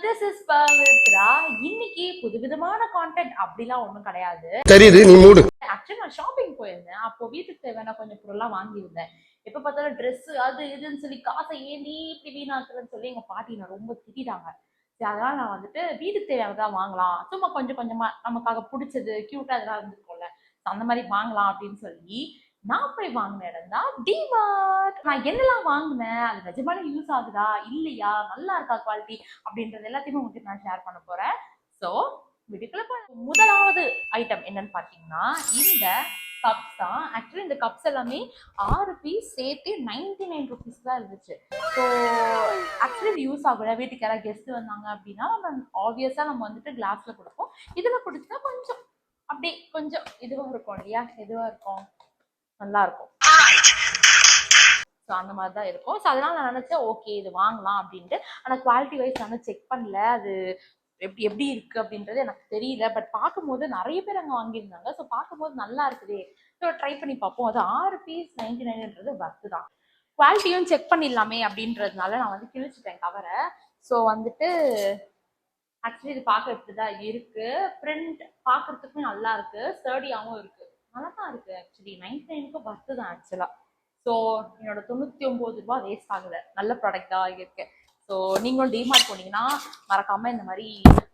This is Pavithra. இன்னைக்கு புதுவிதமான content அப்படிலாம் ஒண்ணும் கிடையாது. தெரியுது, நீ மூடு. ஆக்சுவலி நான் ஷாப்பிங் போயிருந்தேன். அப்போ வீட்டுக்கு தேவையான கொஞ்சம் பொருள்லாம் வாங்கியிருந்தேன். எப்ப பார்த்தாலும் ட்ரெஸ் அது இதுன்னு சொல்லி காசை ஏந்தி இப்படி வீணாக்குறேன்னு சொல்லி எங்க பாட்டி நான் ரொம்ப திட்டிட்டாங்க. சரி, அதனால நான் வந்துட்டு வீட்டுக்கு தேவையானதான் வாங்கலாம், சும்மா கொஞ்சம் கொஞ்சமா நமக்காக பிடிச்சது கியூட்டா இதெல்லாம் இருந்துருக்கும்ல, அந்த மாதிரி வாங்கலாம் அப்படின்னு சொல்லி நான் போய் வாங்கின இடம் தான் டிமார்ட். நான் என்னெல்லாம் வாங்கினேன், அது நிஜமாலே யூஸ் ஆகுதா இல்லையா, நல்லா இருக்கா குவாலிட்டி அப்படின்றது எல்லாத்தையுமே உங்களுக்கு நான் ஷேர் பண்ண போறேன். ஸோ வீட்டுக்குள்ள முதலாவது ஐட்டம் என்னன்னு பாத்தீங்கன்னா இந்த கப்ஸ் தான். ஆக்சுவலி இந்த கப்ஸ் எல்லாமே 6 பீஸ் சேர்த்து 99 ருபீஸ் தான் இருந்துச்சு. ஸோ ஆக்சுவலி இது யூஸ் ஆகல. வீட்டுக்கு யாராவது கெஸ்ட் வந்தாங்க அப்படின்னா நம்ம ஆப்வியஸா நம்ம வந்துட்டு கிளாஸ்ல கொடுப்போம். இதுல குடிச்சா கொஞ்சம் அப்படி கொஞ்சம் இதுவா இருக்கும் இல்லையா, எதுவா இருக்கும், நல்லா இருக்கும். ஸோ அந்த மாதிரி தான் இருக்கும். ஸோ அதனால நான் நினைச்சேன் ஓகே இது வாங்கலாம் அப்படின்ட்டு. ஆனால் குவாலிட்டி வைஸ் நான் செக் பண்ணல, அது எப்படி எப்படி இருக்கு அப்படின்றது எனக்கு தெரியல. பட் பார்க்கும்போது நிறைய பேர் அங்கே வாங்கியிருந்தாங்க. ஸோ பார்க்கும்போது நல்லா இருக்குதே, ஸோ ட்ரை பண்ணி பார்ப்போம். அது 6 பீஸ் 99ன்றது வர்த்து தான். குவாலிட்டியும் செக் பண்ணிடலாமே அப்படின்றதுனால நான் வந்து கிழிச்சிட்டேன் கவரை. ஸோ வந்துட்டு ஆக்சுவலி இது பார்க்க இப்படிதான் இருக்கு. பிரிண்ட் பார்க்கறதுக்குமே நல்லா இருக்கு, ஸ்டர்டியாகவும் இருக்கு, நல்லா தான் இருக்கு. ஆக்சுவலி 99க்கு வர்த்து தான் ஆக்சுவலா. ஸோ என்னோட 99 ரூபா வேஸ்ட் ஆகுது. நல்ல ப்ராடக்ட் தான் இருக்கு. ஸோ நீங்களும் டிமார்ட் போனீங்கன்னா மறக்காம இந்த மாதிரி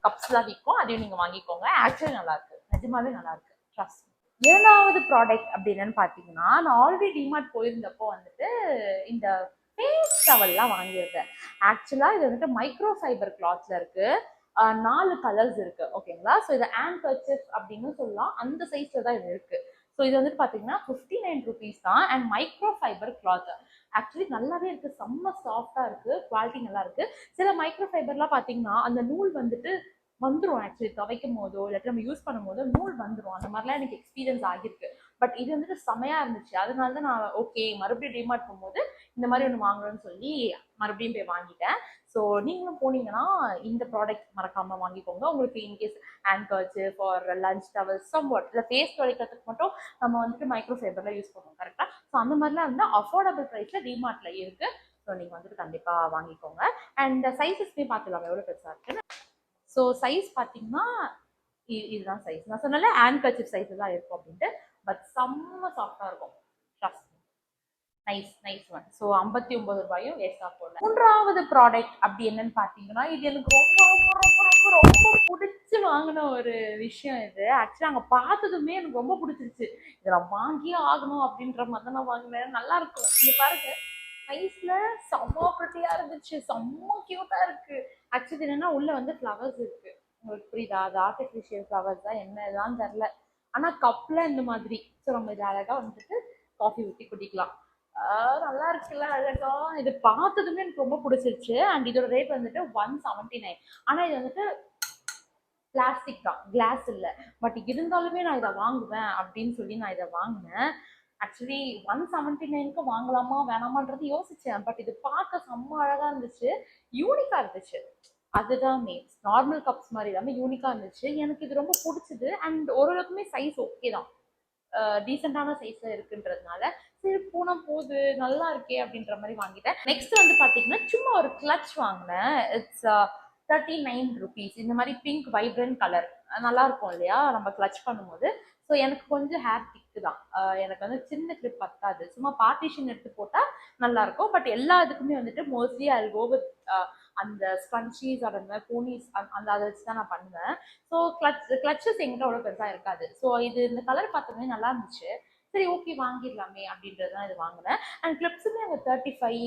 கப்ஸ்லாம் விற்கும், அதையும் நீங்க வாங்கிக்கோங்க. ஆக்சுவலி நல்லா இருக்கு, நிஜமாவே நல்லா இருக்கு, ட்ரஸ்ட். இரண்டாவது ப்ராடக்ட் அப்படின்னு பார்த்தீங்கன்னா, நான் ஆல்ரெடி டிமார்ட் போயிருந்தப்போ வந்துட்டு இந்த ஃபேஸ் டவல்லாம் வாங்கியிருந்தேன். ஆக்சுவலா இது வந்துட்டு மைக்ரோ ஃபைபர் கிளாத்ல இருக்கு. 4 கலர்ஸ் இருக்கு, ஓகேங்களா. ஸோ இது ஹேண்ட்கர்ச்சீஃப் அப்படின்னு சொல்லலாம், அந்த சைஸ்ல தான் இது இருக்கு. ஸோ இது வந்துட்டு பார்த்தீங்கன்னா 59 ருபீஸ் தான். And micro fibre cloth actually நல்லாவே இருக்கு, செம்ம சாஃப்டா இருக்கு, குவாலிட்டி நல்லா இருக்கு. சில மைக்ரோ ஃபைபர்லாம் பார்த்தீங்கன்னா அந்த நூல் வந்துட்டு வந்துடும். ஆக்சுவலி துவைக்கும் போதோ இல்லாட்டி நம்ம யூஸ் பண்ணும் போதோ நூல் வந்துடும். அந்த மாதிரிலாம் எனக்கு எக்ஸ்பீரியன்ஸ் ஆகிருக்கு. பட் இது வந்துட்டு செமையா இருந்துச்சு. அதனால தான் நான் ஓகே மறுபடியும் டிமார்ட் போகும்போது இந்த மாதிரி ஒன்று வாங்கணும்னு சொல்லி மறுபடியும் போய் வாங்கிட்டேன். ஸோ நீங்களும் போனீங்கன்னா இந்த ப்ராடக்ட் மறக்காம வாங்கிக்கோங்க. உங்களுக்கு in case handkerchief for lunch towel somewhat இல்லை ஃபேஸ் துடைக்கிறதுக்கு மட்டும் நம்ம வந்துட்டு மைக்ரோ ஃபைபர்லாம் யூஸ் பண்ணுவோம் கரெக்டாக. ஸோ அந்த மாதிரிலாம் வந்து அஃபோர்டபுள் ப்ரைஸில் டிமார்ட்ல இருக்கு. ஸோ நீங்கள் வந்துட்டு கண்டிப்பாக வாங்கிக்கோங்க. அண்ட் சைஸஸ்மே பார்த்துக்கலாம் எவ்வளோ பெருசாக இருக்குன்னு. ஸோ சைஸ் பார்த்தீங்கன்னா இதுதான் சைஸ். நான் சொன்னால ஹேண்ட்கர்ச்சீஃப் சைஸ் தான் இருக்கும் அப்படின்ட்டு. பட் செம்ம சாஃப்டாக இருக்கும், trust. Nice nice one. So 59 ரூபாயும் வேஸ்டா போடல. மூன்றாவது ப்ராடக்ட் அப்படி என்னன்னு பார்த்தீங்கன்னா, இது எனக்கு ரொம்ப ரொம்ப ரொம்ப ரொம்ப ரொம்ப பிடிச்சி வாங்கின ஒரு விஷயம் இது. ஆக்சுவலி அங்கே பார்த்ததுமே எனக்கு ரொம்ப பிடிச்சிருச்சு. இதை நான் வாங்கியே ஆகணும் அப்படின்ற மாதிரி தான் நான் வாங்கினேன். நல்லா இருக்கும். இங்கே பாருங்க, சைஸ்ல செம்ம ப்ரிட்டியா இருந்துச்சு, செம்ம கியூட்டா இருக்கு. ஆக்சுவலி என்னன்னா உள்ள வந்து ஃப்ளவர்ஸ் இருக்கு, உங்களுக்கு புரியுதா, அது ஆர்டிஃபிஷியல் ஃப்ளவர்ஸ் தான், என்னதான் தெரியல. ஆனா கப்ல இந்த மாதிரி. ஸோ நம்ம இது அழகா வந்துட்டு காஃபி ஊற்றி குடிக்கலாம். நல்லா இருக்குல்ல, அழகா. இது பார்த்ததுமே எனக்கு ரொம்ப பிடிச்சிருச்சு. அண்ட் இதோட ரேட் வந்துட்டு 179. ஆனா இது வந்துட்டு பிளாஸ்டிக் தான், கிளாஸ் இல்லை. பட் இருந்தாலுமே நான் இதை வாங்குவேன் அப்படின்னு சொல்லி நான் இதை வாங்கினேன். ஆக்சுவலி 179க்கு வாங்கலாமா வேணாமான்றது யோசிச்சேன். பட் இது பார்க்க செம்ம அழகா இருந்துச்சு, யூனிக்கா இருந்துச்சு. அதுதான் மெயின். நார்மல் கப்ஸ் மாதிரி இல்லாமல் யூனிக்கா இருந்துச்சு. எனக்கு இது ரொம்ப பிடிச்சது. அண்ட் ஓரளவுக்குமே சைஸ் ஓகே தான், டீசெண்டான சைஸ்ல இருக்குன்றதுனால சரி போனா போகுது, நல்லா இருக்கே அப்படின்ற மாதிரி வாங்கிட்டேன். நெக்ஸ்ட் வந்து பாத்தீங்கன்னா சும்மா ஒரு கிளட்ச் வாங்கினேன். It's 39 rupees. இந்த மாதிரி பிங்க் வைப்ரண்ட் கலர் நல்லா இருக்கும் இல்லையா நம்ம கிளட்ச் பண்ணும்போது. ஸோ எனக்கு கொஞ்சம் ஹேர் திக்கு தான், எனக்கு வந்து சின்ன கிளிப் பத்தாது, சும்மா பார்ட்டிஷன் எடுத்து போட்டால் நல்லா இருக்கும். பட் எல்லா இதுக்குமே வந்துட்டு மோஸ்ட்லி ஐ கோ வித் அந்த ஸ்பன்ச்சீஸ் அந்த போனிஸ் அந்த அதை வச்சு தான் நான் பண்ணுவேன். ஸோ கிளட்சஸ் எங்கிட்ட அவ்வளோ பெருசாக இருக்காது. ஸோ இது இந்த கலர் பார்த்தோன்னே நல்லா இருந்துச்சு, சரி ஓகே வாங்கிடலாமே அப்படின்றது தான் இது வாங்கினேன். அண்ட் கிளிப்ஸுமே அங்கே 35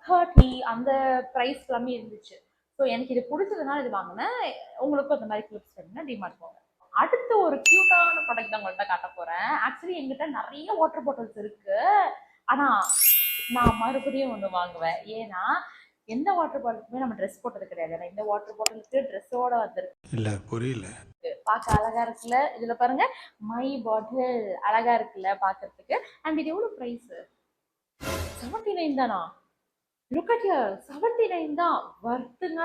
30 அந்த ப்ரைஸ் எல்லாமே இருந்துச்சு. ஸோ எனக்கு இது பிடிச்சதுனால இது வாங்கினேன். உங்களுக்கும் அந்த மாதிரி கிளிப்ஸ் வேணும்னா டிமார்ட் போங்க. அடுத்து ஒரு கியூட்டான ப்ராடக்ட் தான் உங்கள்கிட்ட காட்ட போறேன். ஆக்சுவலி எங்கிட்ட நிறைய வாட்டர் பாட்டில்ஸ் இருக்கு. ஆனா நான் மறுபடியும் ஒன்று வாங்குவேன். ஏன்னா எந்த வாட்டர் பாட்டிலுக்குமே நம்ம ட்ரெஸ் போட்டது கிடையாது. ஏன்னா இந்த வாட்டர் பாட்டிலுக்கு ட்ரெஸ்ஸோட வந்திருக்கு. இல்ல புரியல. பார்க்க அழகா இருக்குல்ல. இதுல பாருங்க மை பாட்டில் அழகா இருக்குல்ல பாக்குறதுக்கு. அண்ட் இது எவ்வளவு பிரைஸ்? 79 தானா? லுக் அட் ஹியர், 79 தான் வர்த்துங்க.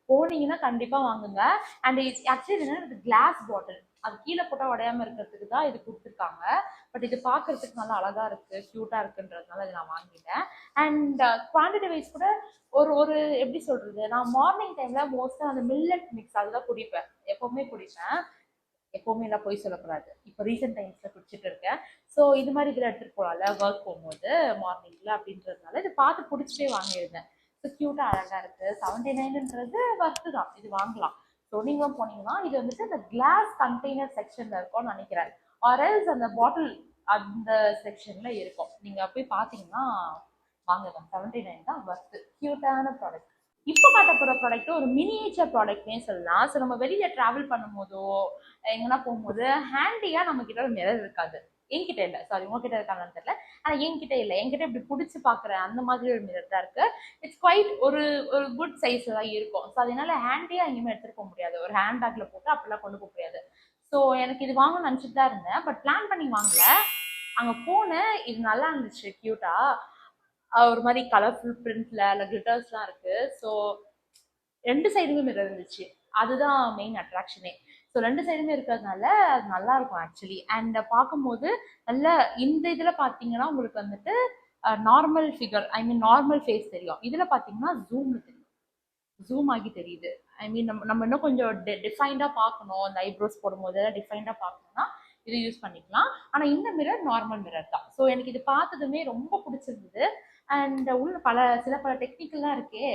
போனீங்கன்னா கண்டிப்பா வாங்குங்க. அண்ட் ஆக்சுவலி என்னன்னா கிளாஸ் பாட்டில், அது கீழே போட்டா உடையாம இருக்கிறதுக்கு தான் இது கொடுத்துருக்காங்க. பட் இது பார்க்கறதுக்கு நல்லா அழகா இருக்கு, கியூட்டா இருக்குன்றதுனால இதை நான் வாங்கிட்டேன். அண்ட் குவான்டிட்டி வைஸ் கூட ஒரு ஒரு எப்படி சொல்றது, நான் மார்னிங் டைம்ல மோஸ்டா அந்த மில்லட் மிக்ஸ் அதுதான் குடிப்பேன், எப்பவுமே குடிப்பேன். எப்பவுமே எல்லாம் போய் சொல்லக்கூடாது, இப்போ ரீசெண்ட் டைம்ஸ்ல குடிச்சிட்டு இருக்கேன். ஸோ இது மாதிரி இதில் எடுத்துட்டு போகலாம்ல ஒர்க் போகும்போது மார்னிங்ல அப்படின்றதுனால இதை பார்த்து பிடிச்சிட்டே வாங்கியிருந்தேன். ஸோ க்யூட்டா அழகா இருக்கு. 79ன்றது ஒர்த்து தான், இது வாங்கலாம். ஸோ நீங்களும் போனீங்கன்னா இது வந்துட்டு அந்த கிளாஸ் கண்டெய்னர் செக்ஷன்ல இருக்கும்னு நினைக்கிறேன், ஆர்எல்ஸ் அந்த பாட்டில் அந்த செக்ஷன்ல இருக்கும். நீங்க போய் பார்த்தீங்கன்னா வாங்குங்க, 79 தான் ஒர்த்து. க்யூட்டான ப்ராடக்ட். இப்போ காட்ட போகிற ப்ராடக்ட் ஒரு மினியேச்சர் ப்ராடக்ட்னே சொல்லலாம். ஸோ நம்ம வெளியில டிராவல் பண்ணும்போதோ எங்கன்னா போகும்போது ஹேண்டியாக நம்ம கிட்ட ஒரு மிரர் இருக்காது. என்கிட்ட இல்லை, சாரி உங்ககிட்ட இருக்காங்கன்னு தெரியல, ஆனால் என்கிட்ட இல்லை. என்கிட்ட இப்படி பிடிச்சி பார்க்குறேன் அந்த மாதிரி ஒரு மிரர் தான் இருக்கு. இட்ஸ் குவைட் ஒரு ஒரு குட் சைஸ்ல தான் இருக்கும். ஸோ அதனால ஹேண்டியாக எங்கேயுமே எடுத்துகிட்டு போக முடியாது, ஒரு ஹேண்ட் பேக்ல போட்டு அப்படிலாம் கொண்டு போக முடியாது. ஸோ எனக்கு இது வாங்கணும்னு நினச்சிட்டு தான் இருந்தேன், பட் பிளான் பண்ணி வாங்கல. அங்கே போனேன், இது நல்லா இருந்துச்சு க்யூட்டா, ஒரு மாதிரி கலர்ஃபுல் பிரிண்ட்ல இல்லை கிளிட்டர்ஸ்லாம் இருக்கு. ஸோ ரெண்டு சைடுமே மிரர் இருந்துச்சு, அதுதான் மெயின் அட்ராக்ஷனே. ஸோ ரெண்டு சைடுமே இருக்கிறதுனால அது நல்லா இருக்கும் ஆக்சுவலி. அண்ட் பார்க்கும்போது நல்ல இந்த இதில் பார்த்தீங்கன்னா உங்களுக்கு வந்துட்டு நார்மல் ஃபிகர், ஐ மீன் நார்மல் ஃபேஸ் தெரியும். இதில் பார்த்தீங்கன்னா ஜூம்ல தெரியும், ஜூம் ஆகி தெரியுது. ஐ மீன் நம்ம இன்னும் கொஞ்சம் டிஃபைண்டாக பார்க்கணும், அந்த ஐப்ரோஸ் போடும்போது டிஃபைண்டாக பார்க்கணும்னா இது யூஸ் பண்ணிக்கலாம். ஆனால் இந்த மிரர் நார்மல் மிரர் தான். ஸோ எனக்கு இது பார்த்ததுமே ரொம்ப பிடிச்சிருந்தது. அண்ட் உள்ள சில பல டெக்னிக்கல்லாம் இருக்கே,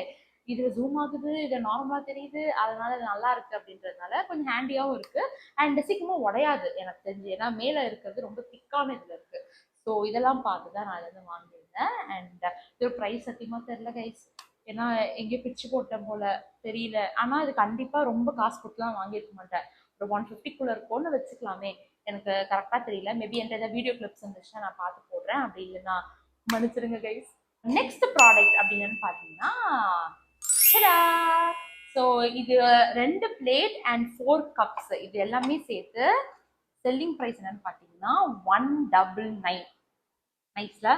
இது ஜூம் ஆகுது, இது நார்மலா தெரியுது, அதனால இது நல்லா இருக்கு அப்படின்றதுனால கொஞ்சம் ஹேண்டியாகவும் இருக்கு. அண்ட் சீக்கிரமா உடையாது எனக்கு தெரிஞ்சு, ஏன்னா மேலே இருக்கிறது ரொம்ப திக்கான இதில் இருக்கு. ஸோ இதெல்லாம் பார்த்து தான் நான் இதை வாங்கியிருந்தேன். அண்ட் இது ப்ரைஸ் சத்தியமா தெரியல கைஸ், ஏன்னா எங்கேயோ பிச்சு போட்டேன் போல தெரியல. ஆனால் இது கண்டிப்பாக ரொம்ப காசு கொடுத்துலாம் வாங்கியிருக்க மாட்டேன், ஒரு 150க்குள்ள இருக்கும்னு வச்சுக்கலாமே. எனக்கு கரெக்டாக தெரியல, மேபி என்கிட்ட ஏதாவது வீடியோ கிளிப்ஸ் இருந்துச்சுன்னா நான் பார்த்து போடுறேன், அப்படி இல்லைன்னா மன்னிச்சிருங்க கைஸ். நெக்ஸ்ட் ப்ராடக்ட் அப்படின்னு பார்த்தீங்கன்னா ஸோ இது 2 பிளேட் அண்ட் 4 கப்ஸ், இது எல்லாமே சேர்த்து செல்லிங் ப்ரைஸ் என்னன்னு பார்த்தீங்கன்னா 199. நைஸ்ல,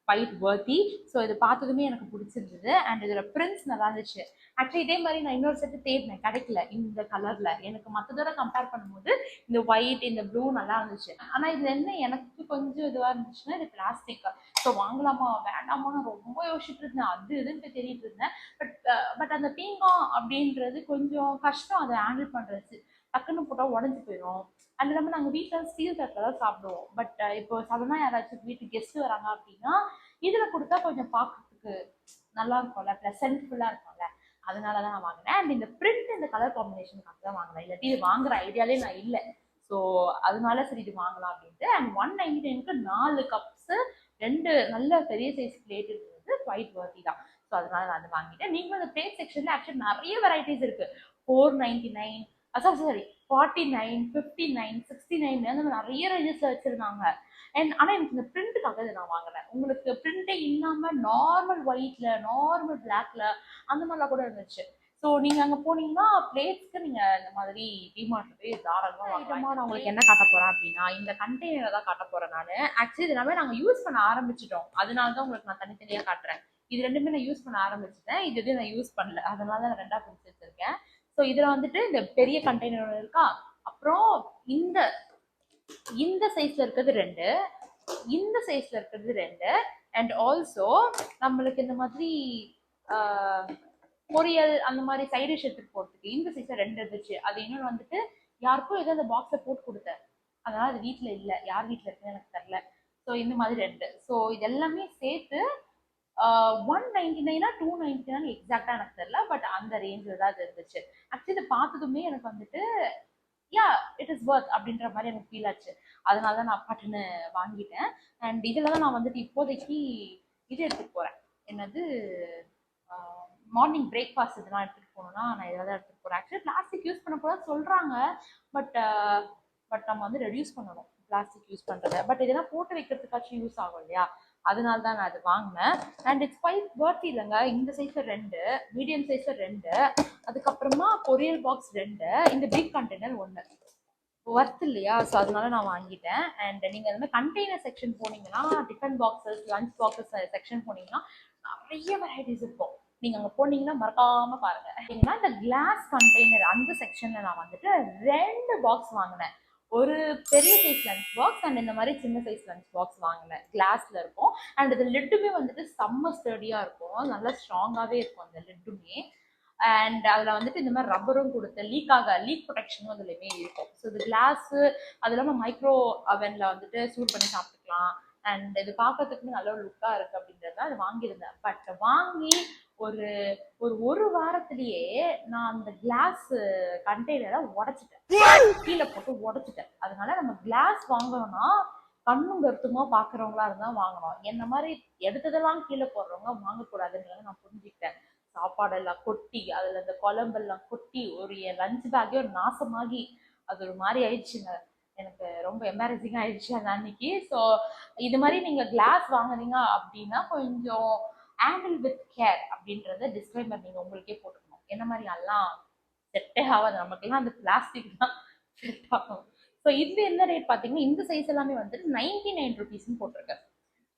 quite worthy. ஸோ இது பார்த்ததுமே எனக்கு பிடிச்சிருந்தது. அண்ட் இதோட பிரிண்ட்ஸ் நல்லா இருந்துச்சு. ஆக்சுவலி இதே மாதிரி நான் இன்னொரு செட்டு தேடினேன், கிடைக்கல இந்த கலர்ல. எனக்கு மற்றதோட கம்பேர் பண்ணும்போது இந்த ஒயிட் இந்த ப்ளூ நல்லா இருந்துச்சு. ஆனால் இதுல என்ன எனக்கு கொஞ்சம் இதுவாக இருந்துச்சுன்னா இது பிளாஸ்டிக். ஸோ வாங்கலாமா வேண்டாமான்னு ரொம்ப யோசிச்சுட்டு இருந்தேன், அது இதுன்னு தேடிட்டு இருந்தேன். பட் அந்த பீங்கான் அப்படின்றது கொஞ்சம் கஷ்டம் அதை ஹேண்டில் பண்றது, டக்குன்னு போட்டால் உடஞ்சி போயிடும். அது இல்லாமல் நாங்கள் வீட்டில் ஸ்டீல் தட்டில் தான் சாப்பிடுவோம். பட் இப்போ சடனாக யாராச்சும் வீட்டுக்கு கெஸ்ட் வராங்க அப்படின்னா இதில் கொடுத்தா கொஞ்சம் பார்க்கறதுக்கு நல்லா இருக்கும்ல, ப்ளசன்ட்ஃபுல்லாக இருக்கும்ல, அதனால தான் நான் வாங்கினேன். அண்ட் இந்த பிரிண்ட் இந்த கலர் காம்பினேஷனுக்காக தான் வாங்கினேன், இல்லாட்டி இது வாங்குற ஐடியாலே நான் இல்லை. ஸோ அதனால சரி இது வாங்கலாம் அப்படின்ட்டு. அண்ட் 199க்கு 4 கப்ஸு 2 நல்ல பெரிய சைஸ் பிளேட் இருந்தது, குவைட் வர்த்தி தான். ஸோ அதனால நான் அதை வாங்கிட்டேன். நீங்களும் அந்த பிளேட் செக்ஷனில் ஆக்சுவலி நிறைய வெரைட்டிஸ் இருக்கு, 499 சாரி 49, 59, 69 அந்த மாதிரி நிறைய ரேஞ்சஸ்ல வச்சிருந்தாங்க. அண்ட் ஆனால் எனக்கு இந்த பிரிண்ட்டுக்காக இதை நான் வாங்கினேன். உங்களுக்கு பிரிண்டே இல்லாமல் நார்மல் ஒயிட்ல நார்மல் பிளாக்ல அந்த மாதிரிலாம் கூட இருந்துச்சு. ஸோ நீங்கள் அங்கே போனீங்கன்னா பிளேட்ஸ்க்கு நீங்கள் இந்த மாதிரி டிமார்ட்ல போய் தாராளமாக வாங்கலாமா. நான் உங்களுக்கு என்ன காட்ட போகிறேன் அப்படின்னா இந்த கண்டெய்னரை தான் காட்ட போகிறேன் நான். ஆக்சுவலி இது எல்லாமே நாங்கள் யூஸ் பண்ண ஆரம்பிச்சிட்டோம், அதனால தான் உங்களுக்கு நான் தனித்தனியாக காட்டுறேன். இது ரெண்டுமே நான் யூஸ் பண்ண ஆரம்பிச்சிட்டேன், இது எதுவும் நான் யூஸ் பண்ணல, அதனால தான் நான் 2ஆக பிரிச்சு வச்சிருக்கேன். ஸோ இதில் வந்துட்டு இந்த பெரிய கண்டெய்னர் இருக்கா, அப்புறம் இந்த இந்த சைஸ்ல இருக்கிறது 2, இந்த சைஸ்ல இருக்கிறது 2, அண்ட் ஆல்சோ நம்மளுக்கு இந்த மாதிரி பொரியல் அந்த மாதிரி சைட் டிஷ் எடுத்துட்டு போறதுக்கு இந்த சைஸ்ல 2 இருந்துச்சு. அது இன்னொன்று வந்துட்டு யாருக்கும் ஏதோ அந்த பாக்ஸை போட்டு கொடுத்தேன், அதனால அது வீட்டில் இல்லை, யார் வீட்டில் இருக்குன்னு எனக்கு தெரியல. ஸோ இந்த மாதிரி 2. ஸோ இது எல்லாமே சேர்த்து 199 299 எக்ஸாக்டா எனக்கு தெரியல, பட் அந்த ரேஞ்சில் தான் அது இருந்துச்சு. ஆக்சுவலி இதை பார்த்ததுமே எனக்கு வந்துட்டு யா இட் இஸ் ஒர்த் அப்படின்ற மாதிரி எனக்கு ஃபீல் ஆச்சு, அதனால தான் நான் பட்டுன்னு வாங்கிட்டேன். அண்ட் இதில் தான் நான் வந்துட்டு இப்போதைக்கு இது எடுத்துகிட்டு போகிறேன், என்னது மார்னிங் பிரேக்ஃபாஸ்ட் இதெல்லாம் எடுத்துகிட்டு போகணுன்னா நான் இதை தான் எடுத்துகிட்டு போகிறேன். ஆக்சுவலி பிளாஸ்டிக் யூஸ் பண்ணக்கூடாது சொல்கிறாங்க, பட் நம்ம வந்து ரெடியூஸ் பண்ணணும் பிளாஸ்டிக் யூஸ் பண்ணுறதை. பட் இதெல்லாம் போட்டு வைக்கிறதுக்காச்சும் யூஸ் ஆகும் இல்லையா, அதனால தான் நான் அது வாங்கினேன். அண்ட் இட்ஸ் குவைட் வர்த் இல்லைங்க. இந்த சைஸில் 2, மீடியம் சைஸில் 2, அதுக்கப்புறமா பொரியல் பாக்ஸ் 2, இந்த பிக் கண்டெய்னர் 1, ஒர்த் இல்லையா, ஸோ அதனால நான் வாங்கிட்டேன். அண்ட் நீங்கள் இந்த மாதிரி கண்டெய்னர் செக்ஷன் போனீங்கன்னா tiffin boxes lunch boxes section போனீங்கன்னா நிறைய வெரைட்டிஸ் இருக்கும். நீங்க அங்க போனீங்கன்னா மறக்காம பாருங்க. ஏன்னா இந்த கிளாஸ் கண்டெய்னர் அந்த செக்ஷன்ல நான் வந்துட்டு 2 பாக்ஸ் வாங்கினேன். ஒரு பெரிய சைஸ் லஞ்ச் பாக்ஸ் அண்ட் இந்த மாதிரி சின்ன சைஸ் லஞ்ச் பாக்ஸ் வாங்கினேன். கிளாஸ்ல இருக்கும் அண்ட் இது லிட்டுமே வந்துட்டு செம்ம ஸ்டடியா இருக்கும், நல்லா ஸ்ட்ராங்காவே இருக்கும் அந்த லிட்டுமே. அண்ட் அதில் வந்துட்டு இந்த மாதிரி ரப்பரும் கொடுத்து லீக் ப்ரொடெக்ஷனும் அதுலையுமே இருக்கும். ஸோ இது கிளாஸு அது இல்லாமல் மைக்ரோ அவனில் வந்துட்டு சூட் பண்ணி சாப்பிட்டுக்கலாம். அண்ட் இது பார்க்கறதுக்கு நல்ல ஒரு லுக்காக இருக்குது அப்படின்றத அது வாங்கியிருந்தேன். பட் வாங்கி ஒரு ஒரு வாரத்திலேயே நான் அந்த கிளாஸ் கண்டெய்னரை உடைச்சிட்டேன், கீழே போட்டு உடைச்சிட்டேன். அதனால நம்ம கிளாஸ் வாங்கணும்னா கண்ணும் கருத்துமா பாக்குறவங்களா இருந்தா வாங்கணும். என்ன மாதிரி எடுத்ததெல்லாம் கீழே போடுறவங்க வாங்கக்கூடாதுன்றத நான் புரிஞ்சுக்கிட்டேன். சாப்பாடெல்லாம் கொட்டி அதுல இந்த குழம்பெல்லாம் கொட்டி ஒரு என் லஞ்ச் பேக்கே ஒரு நாசமாகி அது ஒரு மாதிரி ஆயிடுச்சுங்க. எனக்கு ரொம்ப எம்பாரசிங் ஆயிடுச்சு அந்த அன்னைக்கு. ஸோ இது மாதிரி நீங்க கிளாஸ் வாங்குறீங்க அப்படின்னா கொஞ்சம் ஹேண்டில் வித் கேர் அப்படின்றத டிஸ்க்ளைமர் நீங்க உங்களுக்கே போட்டுக்கணும். என்ன மாதிரி எல்லாம் செட்டே ஆகாது, நமக்குலாம் அந்த பிளாஸ்டிக் தான் செட் ஆகும். ஸோ இது என்ன ரேட் பார்த்தீங்கன்னா இந்த சைஸ் எல்லாமே வந்துட்டு 99 ருபீஸ்ன்னு போட்டிருக்கேன்.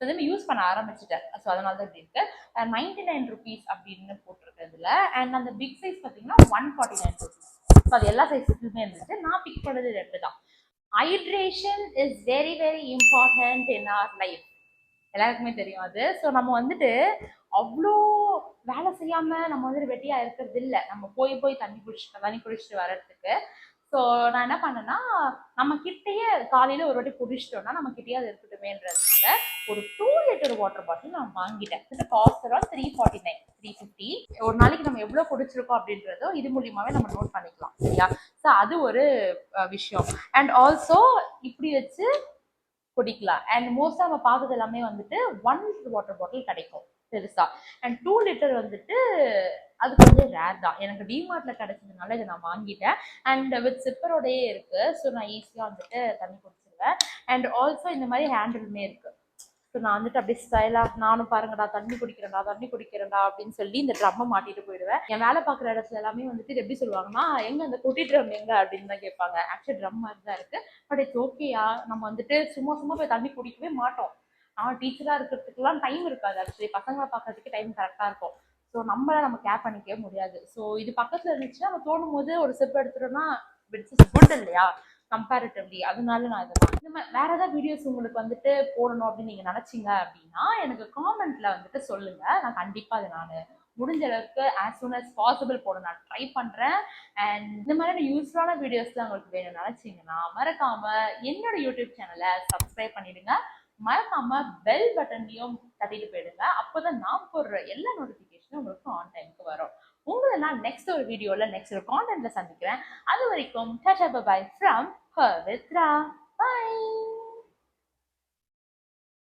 ஸோ வந்து யூஸ் பண்ண ஆரம்பிச்சிட்டேன். ஸோ அதனால தான் இப்படி இருக்கு. 99 ருபீஸ் அப்படின்னு போட்டிருக்கு இதில். அண்ட் அந்த பிக் சைஸ் பார்த்தீங்கன்னா 149 ருபீஸ். ஸோ அது எல்லா சைஸுக்குமே இருந்துச்சு. நான் பிக் பண்ணது 2 தான். Hydration is very very important in R life, எல்லாருக்குமே தெரியும் அது. ஸோ நம்ம வந்துட்டு அவ்வளோ வேலை செய்யாம நம்ம வந்துட்டு வெட்டியா இருக்கிறது இல்லை. நம்ம போய் தண்ணி குடிச்சிட்டு வர்றதுக்கு. ஸோ நான் என்ன பண்ணேன்னா நம்ம கிட்டேயே காலையில ஒரு வாட்டி குடிச்சிட்டோம்னா நம்ம கிட்டேயே அது இருக்கட்டுமேன்றதுனால ஒரு 2 லிட்டர் வாட்டர் பாட்டில் நான் வாங்கிட்டேன். Cost around 349 350. ஒரு நாளைக்கு நம்ம எவ்வளோ குடிச்சிருக்கோம் அப்படின்றதோ இது மூலியமாவே நம்ம நோட் பண்ணிக்கலாம், சரியா? ஸோ அது ஒரு விஷயம். அண்ட் ஆல்சோ இப்படி வச்சு குடிக்கலாம். அண்ட் மோஸ்டா நம்ம பார்த்தது எல்லாமே வந்துட்டு 1 லிட்டர் வாட்டர் பாட்டில் கிடைக்கும் பெருசா. அண்ட் 2 லிட்டர் வந்துட்டு அது கொஞ்சம் ரேர் தான். எனக்கு டிமார்ட்ல கிடைச்சதுனால இதை நான் வாங்கிட்டேன். அண்ட் வித் சிப்பரோடயே இருக்கு. ஸோ நான் ஈஸியா வந்துட்டு தண்ணி குடிச்சிருவேன். அண்ட் ஆல்சோ இந்த மாதிரி ஹேண்டிலுமே இருக்கு. ஸோ நான் வந்துட்டு அப்படியே ஸ்டைலா நானும் பாருங்கடா தண்ணி குடிக்கிறேன்டா அப்படின்னு சொல்லி இந்த ட்ரம்மை மாட்டிட்டு போயிடுவேன். என் வேலை பார்க்குற இடத்துல எல்லாமே வந்துட்டு எப்படி சொல்லுவாங்கன்னா எங்க அந்த குட்டி ட்ரம் எங்க அப்படின்னு தான் கேட்பாங்க. ஆக்சுவலி ட்ரம் மாதிரி தான் இருக்கு. பட் இட்ஸ் ஓகேயா, நம்ம வந்துட்டு சும்மா போய் தண்ணி குடிக்கவே மாட்டோம். நான் டீச்சரா இருக்கிறதுக்குலாம் டைம் இருக்காது. ஆக்சுவலி பசங்களை பார்க்கறதுக்கு டைம் கரெக்டா இருக்கும். ஸோ நம்ம கேர் பண்ணிக்கவே முடியாது. ஸோ இது பக்கத்துல இருந்துச்சுன்னா நம்ம தோணும் போது ஒரு ஸ்டெப் எடுத்துட்டோம்னா இட்ஸ் குட் இல்லையா கம்பேரிட்டிவ்லி. அதனால நான் இந்த மாதிரி வேற ஏதாவது வீடியோஸ் உங்களுக்கு வந்துட்டு போடணும் அப்படின்னு நீங்க நினைச்சீங்க அப்படின்னா எனக்கு காமெண்ட்ல வந்துட்டு சொல்லுங்க. நான் கண்டிப்பா அதை நான் முடிஞ்ச அளவுக்கு ஆஸ் சூன் அஸ் பாசிபிள் போட நான் ட்ரை பண்றேன். அண்ட் இந்த மாதிரி யூஸ்ஃபுல்லான வீடியோஸ்லாம் உங்களுக்கு வேணும் நினைச்சீங்கன்னா மறக்காம என்னோட யூடியூப் சேனலை சப்ஸ்கிரைப் பண்ணிடுங்க. மறக்காம பெல் பட்டனையும் தட்டிட்டு போயிடுங்க. அப்போதான் நான் போடுற எல்லா நோட்டிபிகேஷனும் உங்களுக்கு ஆன் டைமுக்கு வரும். உங்களை நான் நெக்ஸ்ட் ஒரு வீடியோல நெக்ஸ்ட் ஒரு கான்டென்ட்ல சந்திக்கிறேன். அது வரைக்கும் tata bye from Pavithra. Bye.